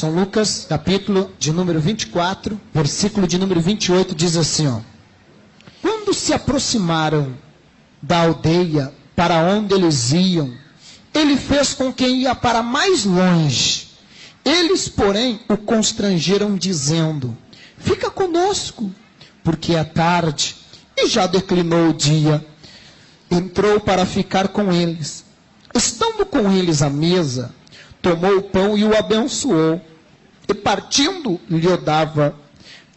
São Lucas, capítulo de número 24, versículo de número 28, diz assim, ó. Quando se aproximaram da aldeia para onde eles iam, ele fez com quem ia para mais longe. Eles, porém, o constrangeram, dizendo, fica conosco, porque é tarde, e já declinou o dia. Entrou para ficar com eles. Estando com eles à mesa, tomou o pão e o abençoou, e partindo lhe o dava.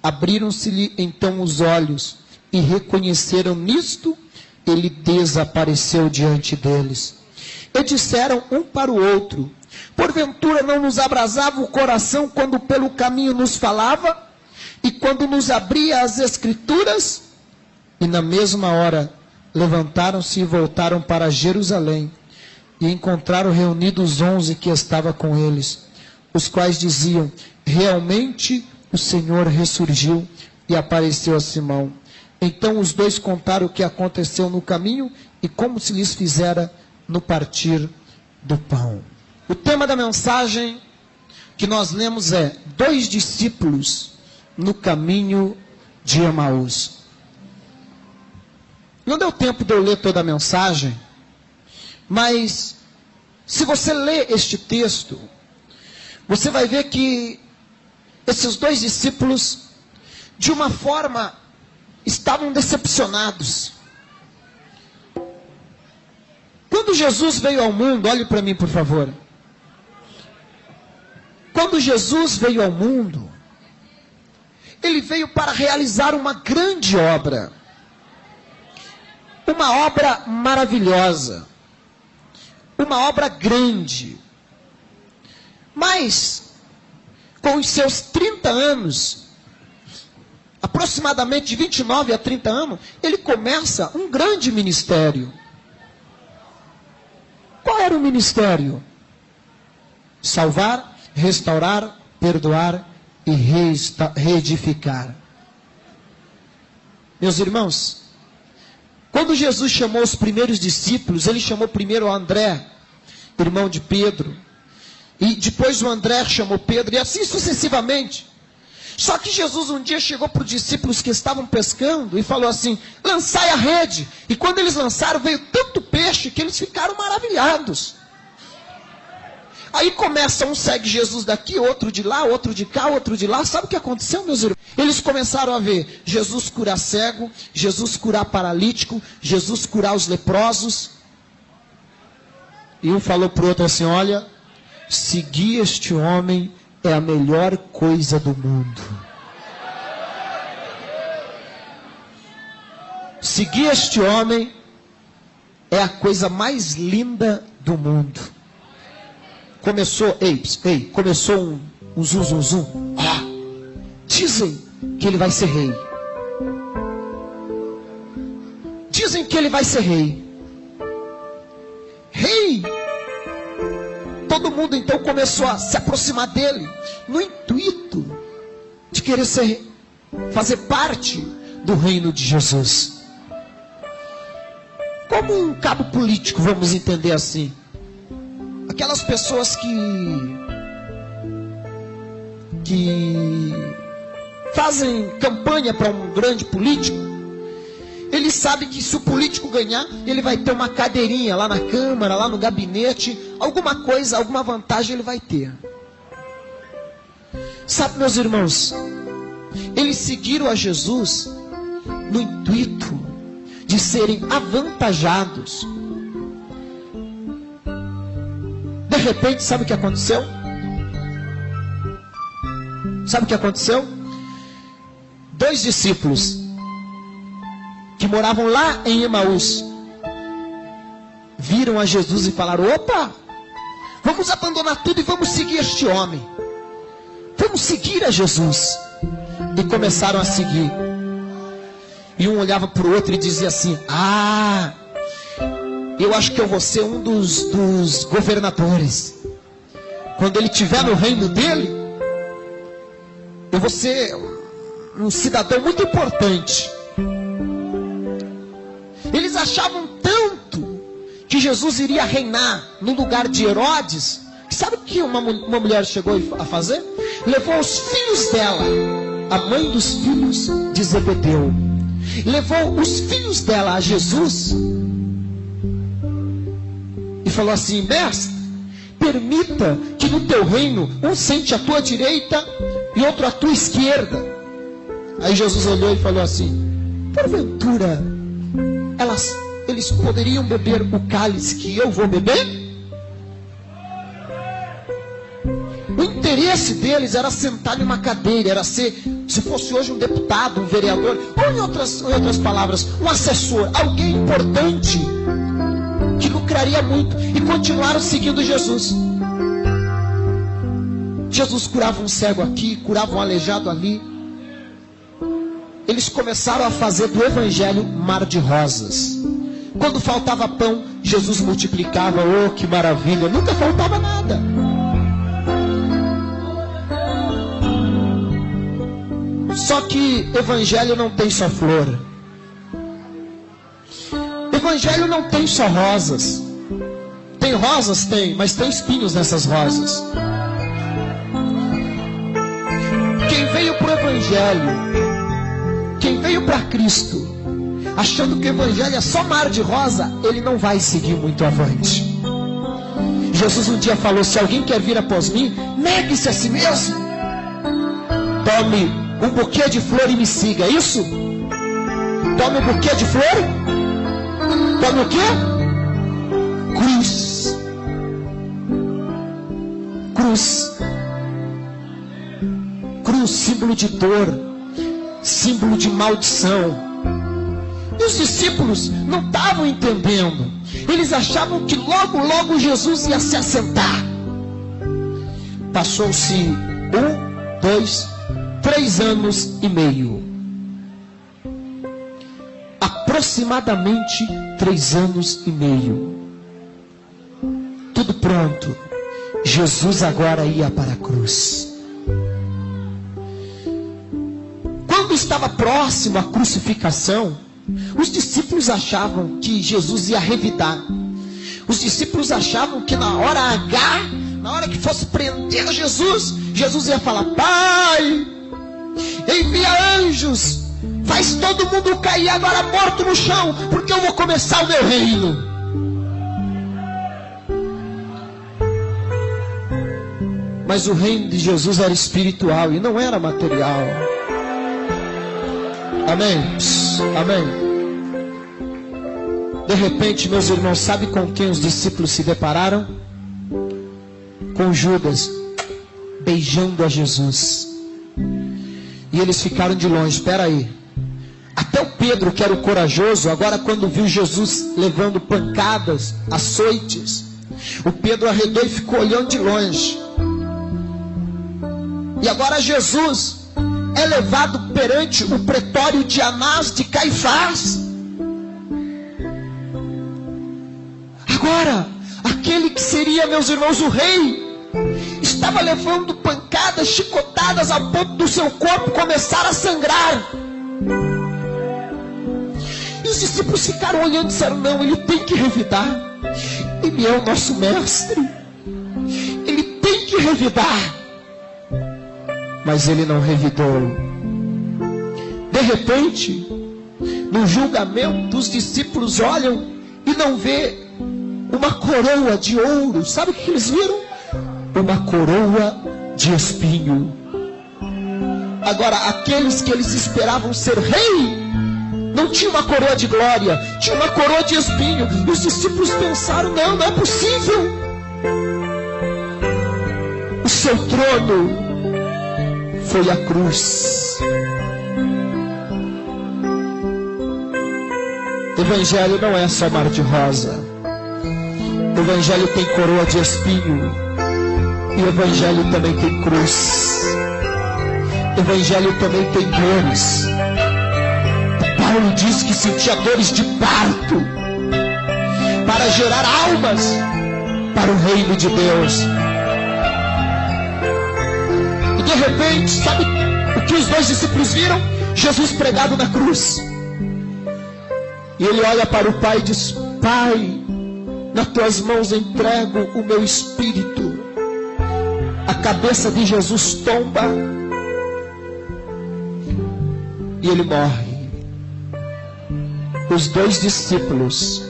Abriram-se-lhe então os olhos, e reconheceram nisto, ele desapareceu diante deles. E disseram um para o outro, porventura não nos abrasava o coração quando pelo caminho nos falava, e quando nos abria as Escrituras? E na mesma hora levantaram-se e voltaram para Jerusalém, e encontraram reunidos 11 que estavam com eles, os quais diziam, realmente o Senhor ressurgiu e apareceu a Simão. Então os dois contaram o que aconteceu no caminho e como se lhes fizera no partir do pão. O tema da mensagem que nós lemos é 2 discípulos no caminho de Emaús. Não deu tempo de eu ler toda a mensagem, mas se você ler este texto, você vai ver que esses 2 discípulos, de uma forma, estavam decepcionados. Quando Jesus veio ao mundo, olhe para mim por favor. Quando Jesus veio ao mundo, ele veio para realizar uma grande obra. Uma obra maravilhosa. Uma obra grande. Mas, com os seus 30 anos, aproximadamente de 29 a 30 anos, ele começa um grande ministério. Qual era o ministério? Salvar, restaurar, perdoar e reedificar. Meus irmãos, quando Jesus chamou os primeiros discípulos, ele chamou primeiro o André, irmão de Pedro, e depois o André chamou Pedro, e assim sucessivamente. Só que Jesus um dia chegou para os discípulos que estavam pescando e falou assim, lançai a rede. E quando eles lançaram, veio tanto peixe que eles ficaram maravilhados. Aí começa, um segue Jesus daqui, outro de lá, outro de cá, outro de lá. Sabe o que aconteceu, meus irmãos? Eles começaram a ver Jesus curar cego, Jesus curar paralítico, Jesus curar os leprosos. E um falou para o outro assim, olha, seguir este homem é a melhor coisa do mundo. Seguir este homem é a coisa mais linda do mundo. Começou, começou um zum. Dizem que ele vai ser rei. Dizem que ele vai ser rei. Rei! Todo mundo então começou a se aproximar dele, no intuito de querer fazer parte do reino de Jesus. Como um cabo político, vamos entender assim. Aquelas pessoas que fazem campanha para um grande político, ele sabe que se o político ganhar, ele vai ter uma cadeirinha lá na Câmara, lá no gabinete, alguma coisa, alguma vantagem ele vai ter. Sabe, meus irmãos, eles seguiram a Jesus no intuito de serem avantajados. De repente, sabe o que aconteceu? Sabe o que aconteceu? 2 discípulos que moravam lá em Emaús viram a Jesus e falaram, opa, vamos abandonar tudo e vamos seguir este homem. Vamos seguir a Jesus. E começaram a seguir. E um olhava para o outro e dizia assim, eu acho que eu vou ser um dos governadores. Quando ele estiver no reino dele, eu vou ser um cidadão muito importante. Eles achavam tanto que Jesus iria reinar no lugar de Herodes. Sabe o que uma mulher chegou a fazer? levou os filhos dela, a mãe dos filhos de Zebedeu, levou os filhos dela a Jesus e falou assim: mestre, permita que no teu reino um sente à tua direita e outro à tua esquerda. Aí Jesus olhou e falou assim: porventura eles poderiam beber o cálice que eu vou beber? O interesse deles era sentar em uma cadeira, era ser, se fosse hoje um deputado, um vereador, ou em outras palavras, um assessor, alguém importante, que lucraria muito, e continuaram seguindo Jesus. Jesus curava um cego aqui, curava um aleijado ali. Eles começaram a fazer do evangelho mar de rosas. Quando faltava pão, Jesus multiplicava. Oh, que maravilha! Nunca faltava nada. Só que evangelho não tem só flor. Evangelho não tem só rosas. Tem rosas? Tem, mas tem espinhos nessas rosas. Quem veio para o evangelho, quem veio para Cristo, achando que o evangelho é só mar de rosa, ele não vai seguir muito avante. Jesus um dia falou: se alguém quer vir após mim, negue-se a si mesmo. Tome um buquê de flor e me siga. É isso? Tome um buquê de flor. Tome o quê? Cruz. Cruz. Cruz, símbolo de dor, símbolo de maldição. E os discípulos não estavam entendendo. Eles achavam que logo, logo Jesus ia se assentar. Passou-se 1, 2, 3 anos e meio. Aproximadamente 3 anos e meio. Tudo pronto. Jesus agora ia para a cruz. Quando estava próximo à crucificação, os discípulos achavam que Jesus ia revidar. Os discípulos achavam que na hora H, na hora que fosse prender Jesus, Jesus ia falar: Pai, envia anjos, faz todo mundo cair agora morto no chão, porque eu vou começar o meu reino. Mas o reino de Jesus era espiritual e não era material. Amém? Amém. De repente, meus irmãos, sabe com quem os discípulos se depararam? Com Judas, beijando a Jesus. E eles ficaram de longe. Espera aí. Até o Pedro, que era o corajoso, agora quando viu Jesus levando pancadas, açoites, o Pedro arredou e ficou olhando de longe. E agora Jesus é levado perante o pretório de Anás de Caifás. Agora, aquele que seria, meus irmãos, o rei, estava levando pancadas, chicotadas, a ponto do seu corpo começar a sangrar. E os discípulos ficaram olhando e disseram: não, ele tem que revidar. Ele é o nosso mestre. Ele tem que revidar. Mas ele não revidou. De repente, no julgamento, os discípulos olham e não vê uma coroa de ouro. Sabe o que eles viram? Uma coroa de espinho. Agora, aqueles que eles esperavam ser rei, não tinha uma coroa de glória, tinha uma coroa de espinho. E os discípulos pensaram: não é possível. O seu trono foi a cruz. O evangelho não é só mar de rosa. O evangelho tem coroa de espinho. E o evangelho também tem cruz. O evangelho também tem dores. Paulo diz que sentia dores de parto para gerar almas para o reino de Deus. E de repente, sabe o que os 2 discípulos viram? Jesus pregado na cruz. E ele olha para o Pai e diz: Pai, nas tuas mãos entrego o meu espírito. a cabeça de Jesus tomba e ele morre. Os dois discípulos,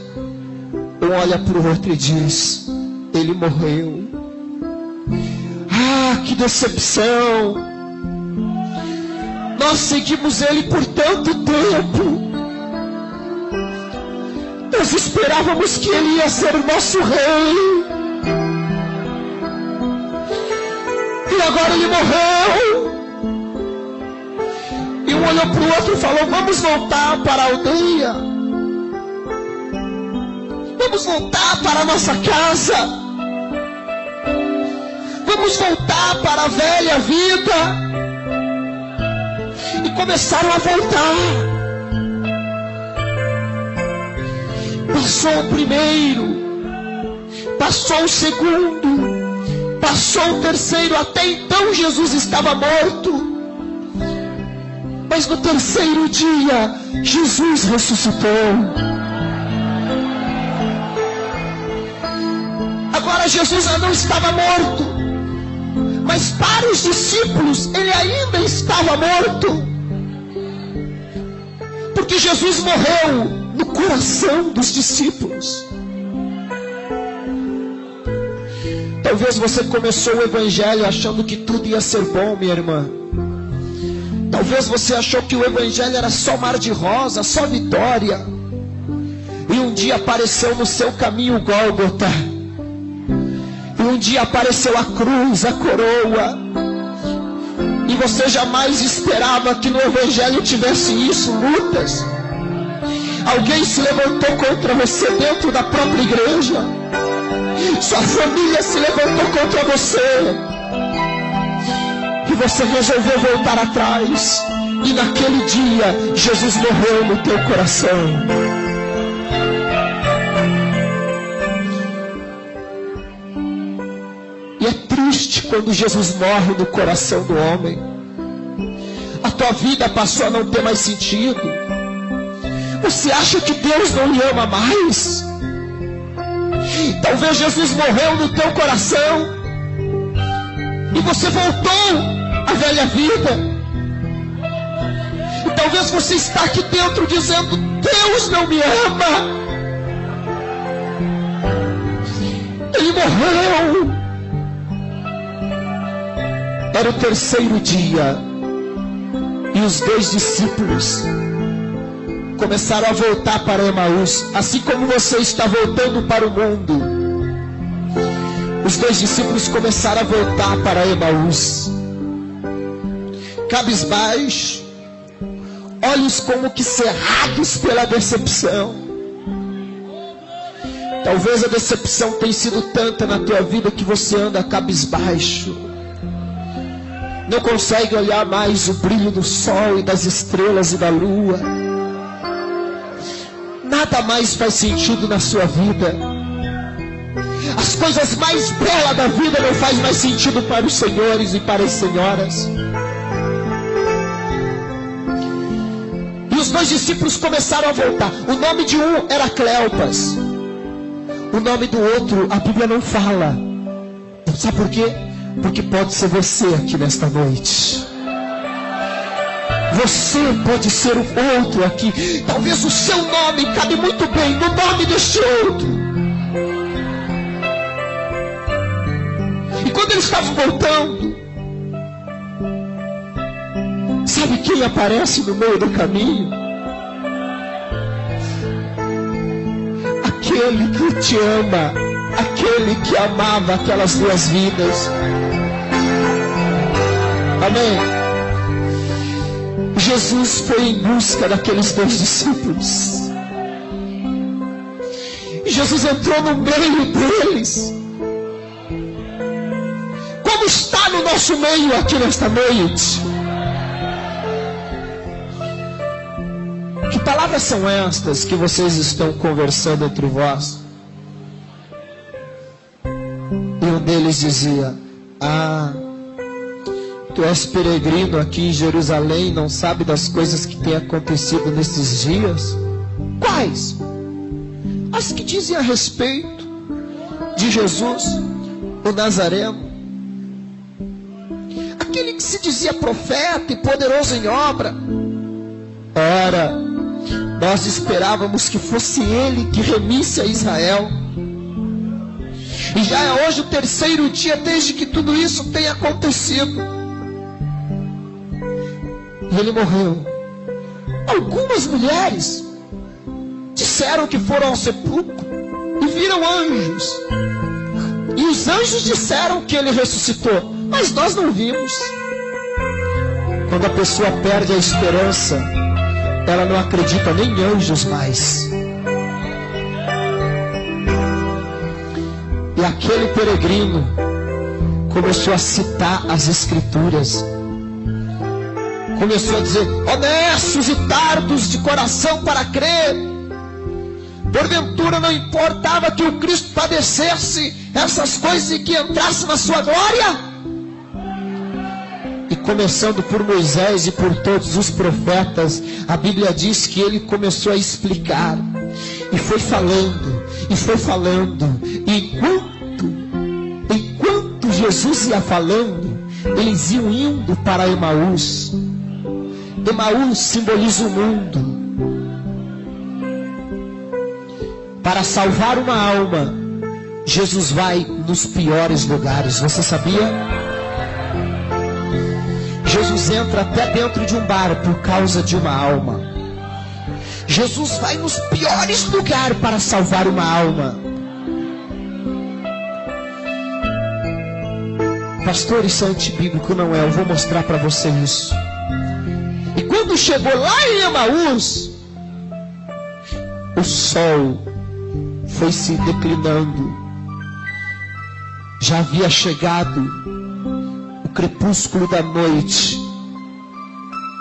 um olha para o outro e diz: ele morreu. Ah, que decepção! Nós seguimos ele por tanto tempo. Nós esperávamos que ele ia ser o nosso rei. E agora ele morreu. E um olhou para o outro e falou: vamos voltar para a aldeia. Vamos voltar para a nossa casa. Vamos voltar para a velha vida. E começaram a voltar. Passou o primeiro, passou o segundo, passou o terceiro. Até então Jesus estava morto. Mas no terceiro dia, Jesus ressuscitou. Agora Jesus já não estava morto, mas para os discípulos ele ainda estava morto. Porque Jesus morreu no coração dos discípulos. Talvez você começou o evangelho achando que tudo ia ser bom, minha irmã. Talvez você achou que o evangelho era só mar de rosa, só vitória. E um dia apareceu no seu caminho o Gólgota. E um dia apareceu a cruz, a coroa. E você jamais esperava que no evangelho tivesse isso, lutas. Alguém se levantou contra você dentro da própria igreja. Sua família se levantou contra você. E você resolveu voltar atrás. E naquele dia, Jesus morreu no teu coração. E é triste quando Jesus morre no coração do homem. A tua vida passou a não ter mais sentido. Você acha que Deus não lhe ama mais? Talvez Jesus morreu no teu coração e você voltou à velha vida. E talvez você está aqui dentro dizendo: Deus não me ama. Ele morreu. Era o terceiro dia e os dois discípulos começaram a voltar para Emaús, assim como você está voltando para o mundo. Os dois discípulos começaram a voltar para Emaús, cabisbaixo, olhos como que cerrados pela decepção. Talvez a decepção tenha sido tanta na tua vida que você anda cabisbaixo. Não consegue olhar mais o brilho do sol e das estrelas e da lua. Nada mais faz sentido na sua vida. As coisas mais belas da vida não fazem mais sentido para os senhores e para as senhoras. E os dois discípulos começaram a voltar. O nome de um era Cleopas. O nome do outro a Bíblia não fala. Sabe por quê? Porque pode ser você aqui nesta noite. Você pode ser o outro aqui. Talvez o seu nome cabe muito bem no nome deste outro. E quando eles estavam voltando, sabe quem aparece no meio do caminho? Aquele que te ama, aquele que amava aquelas duas vidas. Amém. Jesus foi em busca daqueles dois discípulos. Jesus entrou no meio deles. Como está no nosso meio aqui nesta noite? Que palavras são estas que vocês estão conversando entre vós? E um deles dizia: tu és peregrino aqui em Jerusalém, não sabe das coisas que têm acontecido nesses dias? Quais? As que dizem a respeito de Jesus, o Nazareno. que se dizia profeta e poderoso em obra. Ora, nós esperávamos que fosse ele que remisse a Israel. E já é hoje o terceiro dia desde que tudo isso tem acontecido. E ele morreu. Algumas mulheres disseram que foram ao sepulcro e viram anjos. E os anjos disseram que ele ressuscitou, mas nós não vimos. Quando a pessoa perde a esperança, ela não acredita nem em anjos mais. E aquele peregrino começou a citar as escrituras. Começou a dizer: honestos e tardos de coração para crer. Porventura não importava que o Cristo padecesse essas coisas e que entrasse na sua glória? E começando por Moisés e por todos os profetas, a Bíblia diz que ele começou a explicar. E foi falando, e foi falando. E enquanto Jesus ia falando, eles iam indo para Emaús. Emaús simboliza o mundo. Para salvar uma alma, Jesus vai nos piores lugares. Você sabia? Jesus entra até dentro de um bar por causa de uma alma. Jesus vai nos piores lugares para salvar uma alma. Pastor, isso é antibíblico, não é? Eu vou mostrar para você isso. E quando chegou lá em Emaús, o sol foi se declinando. Já havia chegado o crepúsculo da noite.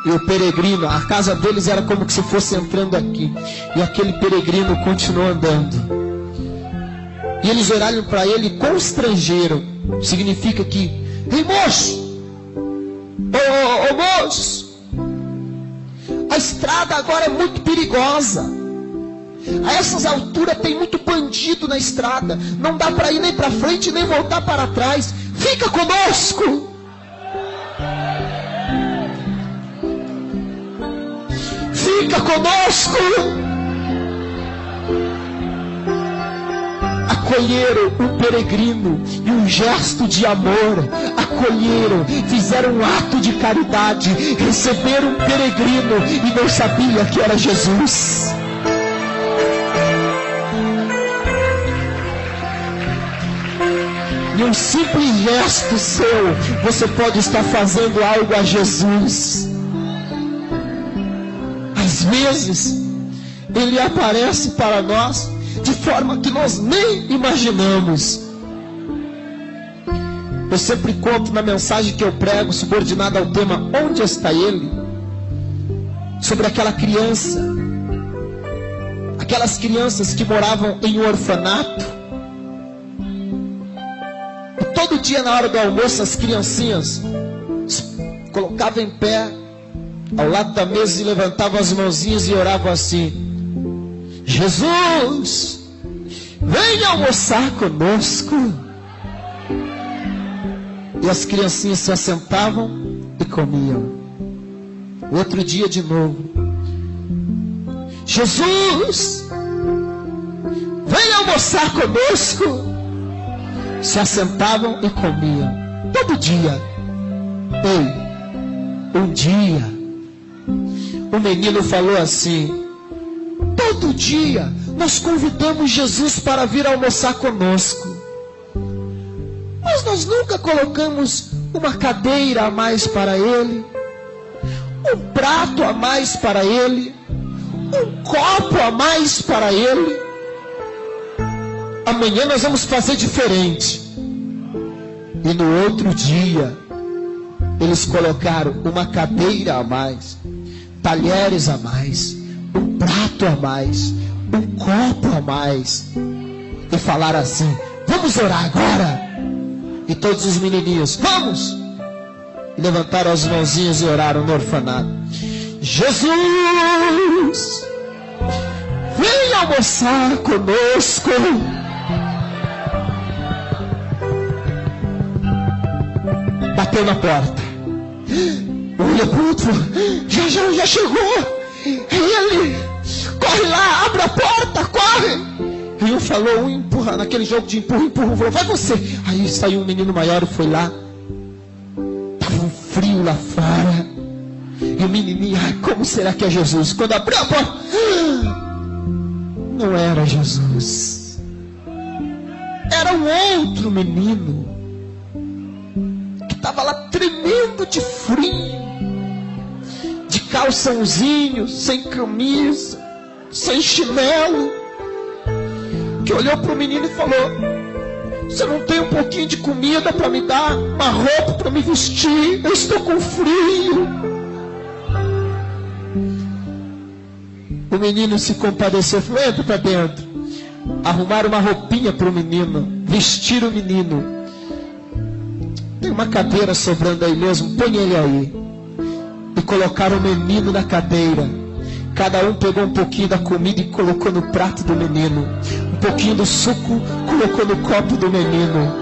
E o peregrino, a casa deles era como que se fosse entrando aqui. E aquele peregrino continuou andando. E eles olharam para ele e constrangeram. Significa que: ei moço, ô moço, a estrada agora é muito perigosa. A essas alturas tem muito bandido na estrada. Não dá para ir nem para frente nem voltar para trás. Fica conosco. Fica conosco. Acolheram o peregrino e um gesto de amor. Acolheram, fizeram um ato de caridade. Receberam um peregrino e não sabia que era Jesus. E um simples gesto seu, você pode estar fazendo algo a Jesus. Às vezes, Ele aparece para nós de forma que nós nem imaginamos. Eu sempre conto na mensagem que eu prego, subordinada ao tema Onde está Ele? Sobre aquela criança, aquelas crianças que moravam em um orfanato. Todo dia na hora do almoço as criancinhas colocavam em pé ao lado da mesa e levantavam as mãozinhas e oravam assim: Jesus, venha almoçar conosco. E as criancinhas se assentavam e comiam. Outro dia de novo: Jesus, venha almoçar conosco. Se assentavam e comiam. Todo dia. Ei, um dia o menino falou assim: todo dia nós convidamos Jesus para vir almoçar conosco, mas nós nunca colocamos uma cadeira a mais para ele, um prato a mais para ele, um copo a mais para ele. Amanhã nós vamos fazer diferente. E no outro dia, eles colocaram uma cadeira a mais, talheres a mais, um prato a mais, um copo a mais. E falaram assim: vamos orar agora. E todos os menininhos: vamos. E levantaram as mãozinhas e oraram no orfanato: Jesus, venha almoçar conosco. Bateu na porta. olha para o outro, já chegou. Ele, corre lá, abre a porta, corre. E um falou, um empurra, naquele jogo de empurra, falou, vai você. Aí saiu um menino maior e foi lá. Estava um frio lá fora. E o menininho, ai, como será que é Jesus? Quando abriu a porta, não era Jesus. Era um outro menino que estava lá tremendo de frio, de calçãozinho, sem camisa, sem chinelo, que olhou para o menino e falou, você não tem um pouquinho de comida para me dar? Uma roupa para me vestir? Eu estou com frio. O menino se compadeceu, falou, entra para dentro. Arrumaram uma roupinha para o menino, vestiram o menino. Tem uma cadeira sobrando aí mesmo, põe ele aí. E colocaram o menino na cadeira. Cada um pegou um pouquinho da comida e colocou no prato do menino. Um pouquinho do suco colocou no copo do menino.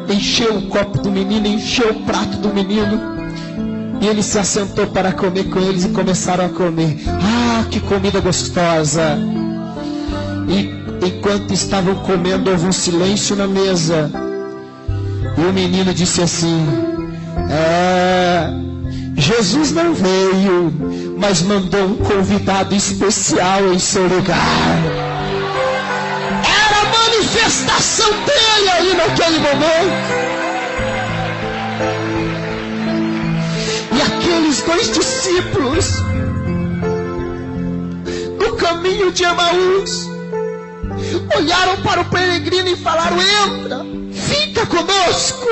Encheu o copo do menino, encheu o prato do menino. E ele se assentou para comer com eles e começaram a comer. Ah, que comida gostosa! E enquanto estavam comendo, houve um silêncio na mesa. E o menino disse assim, Jesus não veio, mas mandou um convidado especial em seu lugar. Era a manifestação dele aí naquele momento. E aqueles dois discípulos, no caminho de Emaús, olharam para o peregrino e falaram, entra, fica conosco.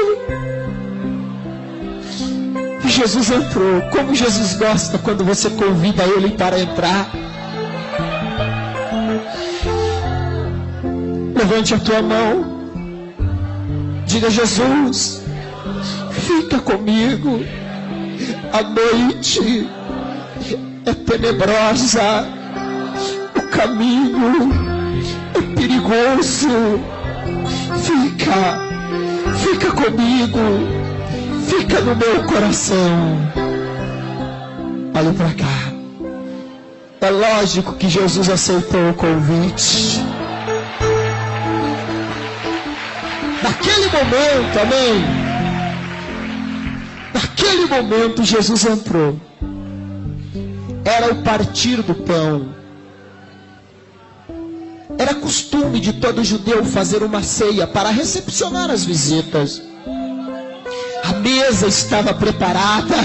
E Jesus entrou. Como Jesus gosta quando você convida ele para entrar. Levante a tua mão, diga, Jesus, fica comigo. A noite é tenebrosa, o caminho é perigoso. Fica comigo, fica no meu coração. Olha para cá. É lógico que Jesus aceitou o convite. Naquele momento, amém? Naquele momento Jesus entrou. Era o partir do pão. Era costume de todo judeu fazer uma ceia para recepcionar as visitas. A mesa estava preparada.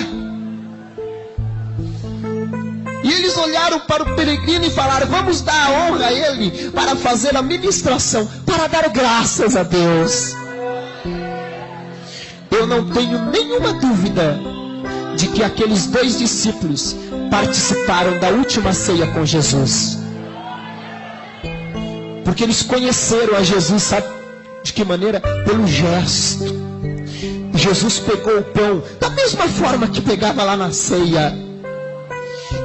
E eles olharam para o peregrino e falaram, vamos dar a honra a ele para fazer a ministração, para dar graças a Deus. Eu não tenho nenhuma dúvida de que aqueles dois discípulos participaram da última ceia com Jesus. Porque eles conheceram a Jesus, sabe de que maneira? Pelo gesto. Jesus pegou o pão da mesma forma que pegava lá na ceia.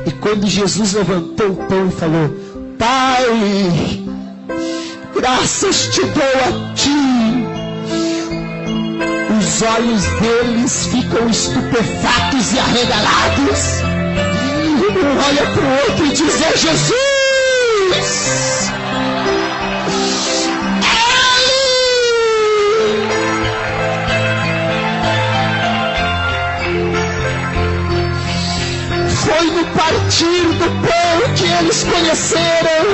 E quando Jesus levantou o pão e falou, Pai, graças te dou a ti. Os olhos deles ficam estupefatos e arregalados. Um olha para o outro e diz, é Jesus! Foi no partir do pão que eles conheceram.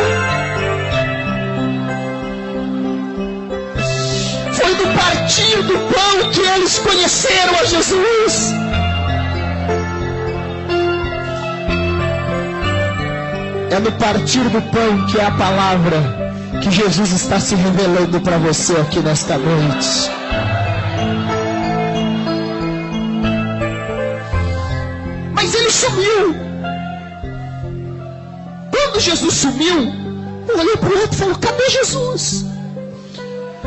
Foi no partir do pão que eles conheceram a Jesus. É no partir do pão que é a palavra que Jesus está se revelando para você aqui nesta noite. Mas ele sumiu. Quando Jesus sumiu, eu olhei para o outro e falei, cadê Jesus?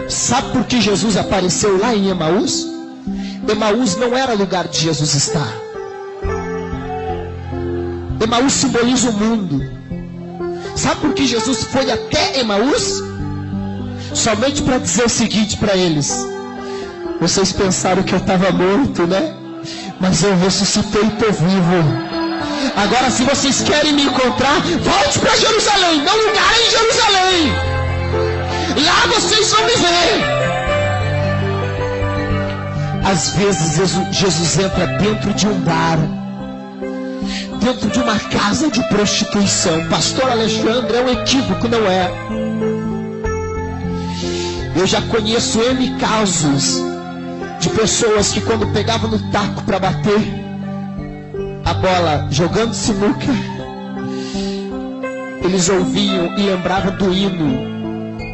Sabe por que Jesus apareceu lá em Emaús? Emaús não era lugar de Jesus estar. Emaús simboliza o mundo. Sabe por que Jesus foi até Emaús? Somente para dizer o seguinte para eles: vocês pensaram que eu estava morto, né? mas eu ressuscitei e estou vivo. Agora, se vocês querem me encontrar, volte para Jerusalém. Meu lugar é em Jerusalém. Lá vocês vão me ver. Às vezes Jesus entra dentro de um bar, dentro de uma casa de prostituição. Pastor Alexandre, é um equívoco, não é? Eu já conheço N casos de pessoas que, quando pegavam no taco para bater a bola, jogando sinuca, eles ouviam e lembravam do hino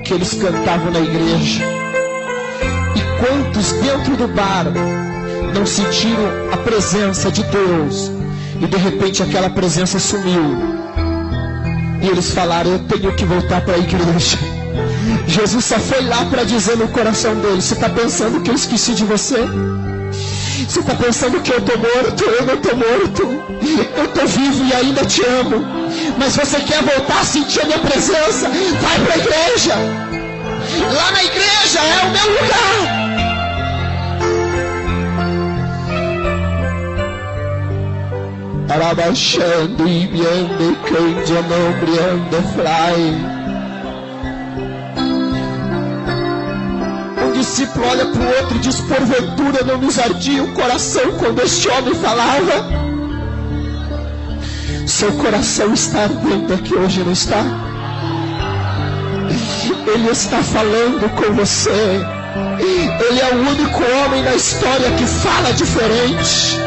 que eles cantavam na igreja. E quantos dentro do bar não sentiram a presença de Deus, e de repente aquela presença sumiu, e eles falaram: eu tenho que voltar para a igreja. Jesus só foi lá para dizer no coração deles: você está pensando que eu esqueci de você? Você está pensando que eu estou morto? Eu não estou morto. Eu estou vivo e ainda te amo. Mas você quer voltar a sentir a minha presença? Vai para a igreja. Lá na igreja é o meu lugar. Arabachando e viendo quem de nombre anda fly. Um discípulo olha para o outro e diz: porventura não nos ardia o coração quando este homem falava? Seu coração está ardendo aqui hoje, não está? Ele está falando com você. Ele é o único homem na história que fala diferente.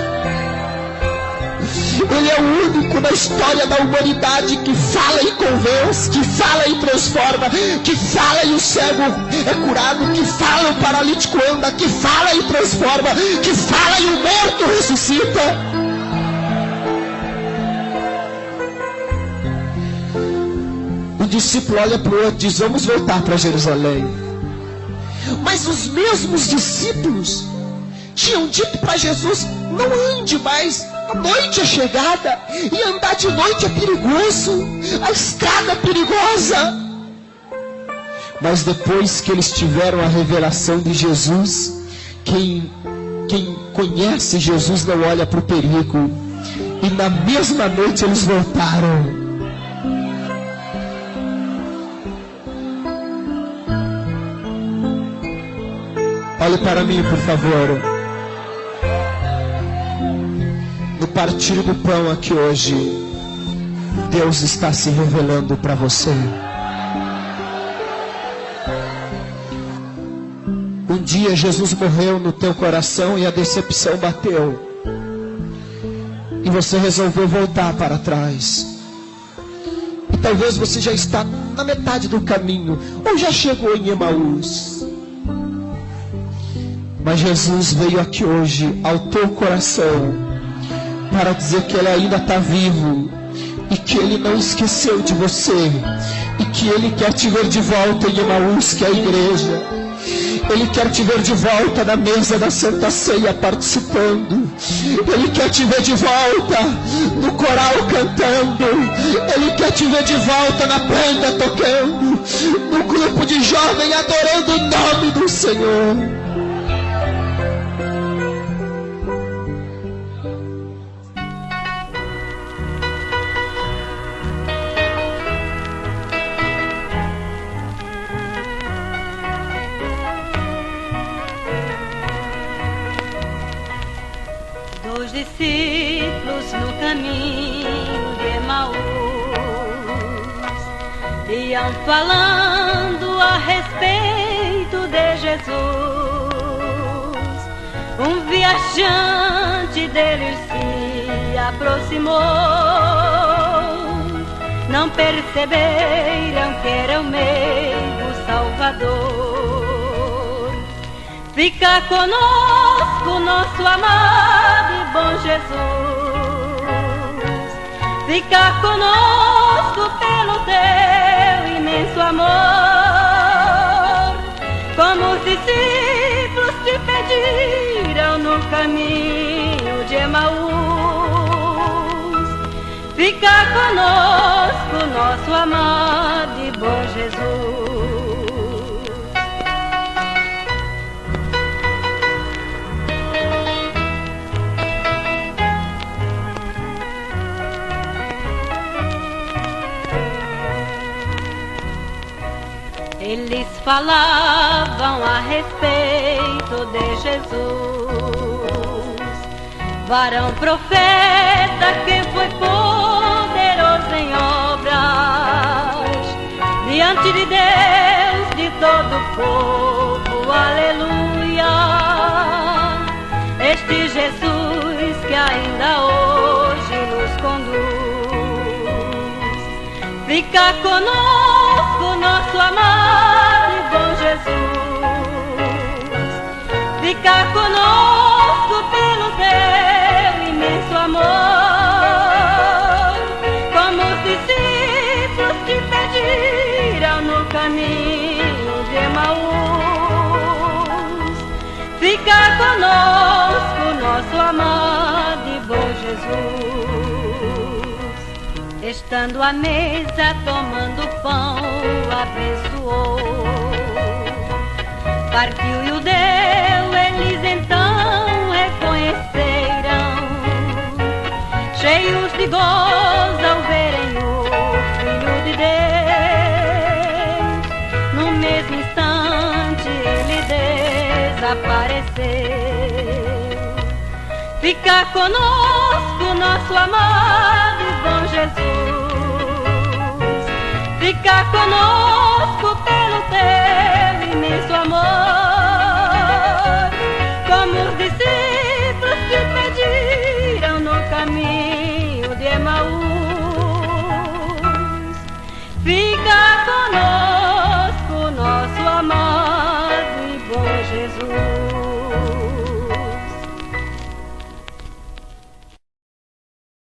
Ele é o único na história da humanidade que fala e convence, que fala e transforma, que fala e o cego é curado, que fala e o paralítico anda, que fala e transforma, que fala e o morto ressuscita. O discípulo olha para o outro e diz: vamos voltar para Jerusalém. Mas os mesmos discípulos tinham dito para Jesus: não ande mais, a noite é chegada, e andar de noite é perigoso, a estrada é perigosa. Mas depois que eles tiveram a revelação de Jesus, quem conhece Jesus não olha para o perigo, e na mesma noite eles voltaram. Olhe para mim, por favor. No partir do pão aqui hoje, Deus está se revelando para você. Um dia Jesus morreu no teu coração e a decepção bateu, e você resolveu voltar para trás. E talvez você já está na metade do caminho, ou já chegou em Emaús. Mas Jesus veio aqui hoje ao teu coração para dizer que Ele ainda está vivo, e que Ele não esqueceu de você, e que Ele quer te ver de volta em Emaús, que é a igreja. Ele quer te ver de volta na mesa da Santa Ceia participando. Ele quer te ver de volta no coral cantando. Ele quer te ver de volta na banda tocando, no grupo de jovens adorando o nome do Senhor. Os discípulos no caminho de Emaús iam falando a respeito de Jesus. Um viajante deles se aproximou. Não perceberam que era o meigo Salvador. Fica conosco, nosso amado e bom Jesus. Fica conosco pelo teu imenso amor. Como os discípulos te pediram no caminho de Emaús. Fica conosco, nosso amado e bom Jesus. Eles falavam a respeito de Jesus, varão profeta que foi poderoso em obras, diante de Deus, de todo o povo, aleluia. Este Jesus que ainda hoje nos conduz, fica conosco, nosso amado e bom Jesus, fica conosco pelo teu imenso amor, como os discípulos te pediram no caminho de Emaús. Fica conosco, nosso amado e bom Jesus. Estando à mesa, tomando pão, abençoou, partiu e o deu, eles então reconheceram, cheios de gozo ao verem o Filho de Deus. No mesmo instante ele desapareceu. Fica conosco, nosso amado e bom Jesus, fica conosco pelo teu imenso amor, como os discípulos te pediram no caminho de Emaús. Fica conosco, nosso amado e bom Jesus.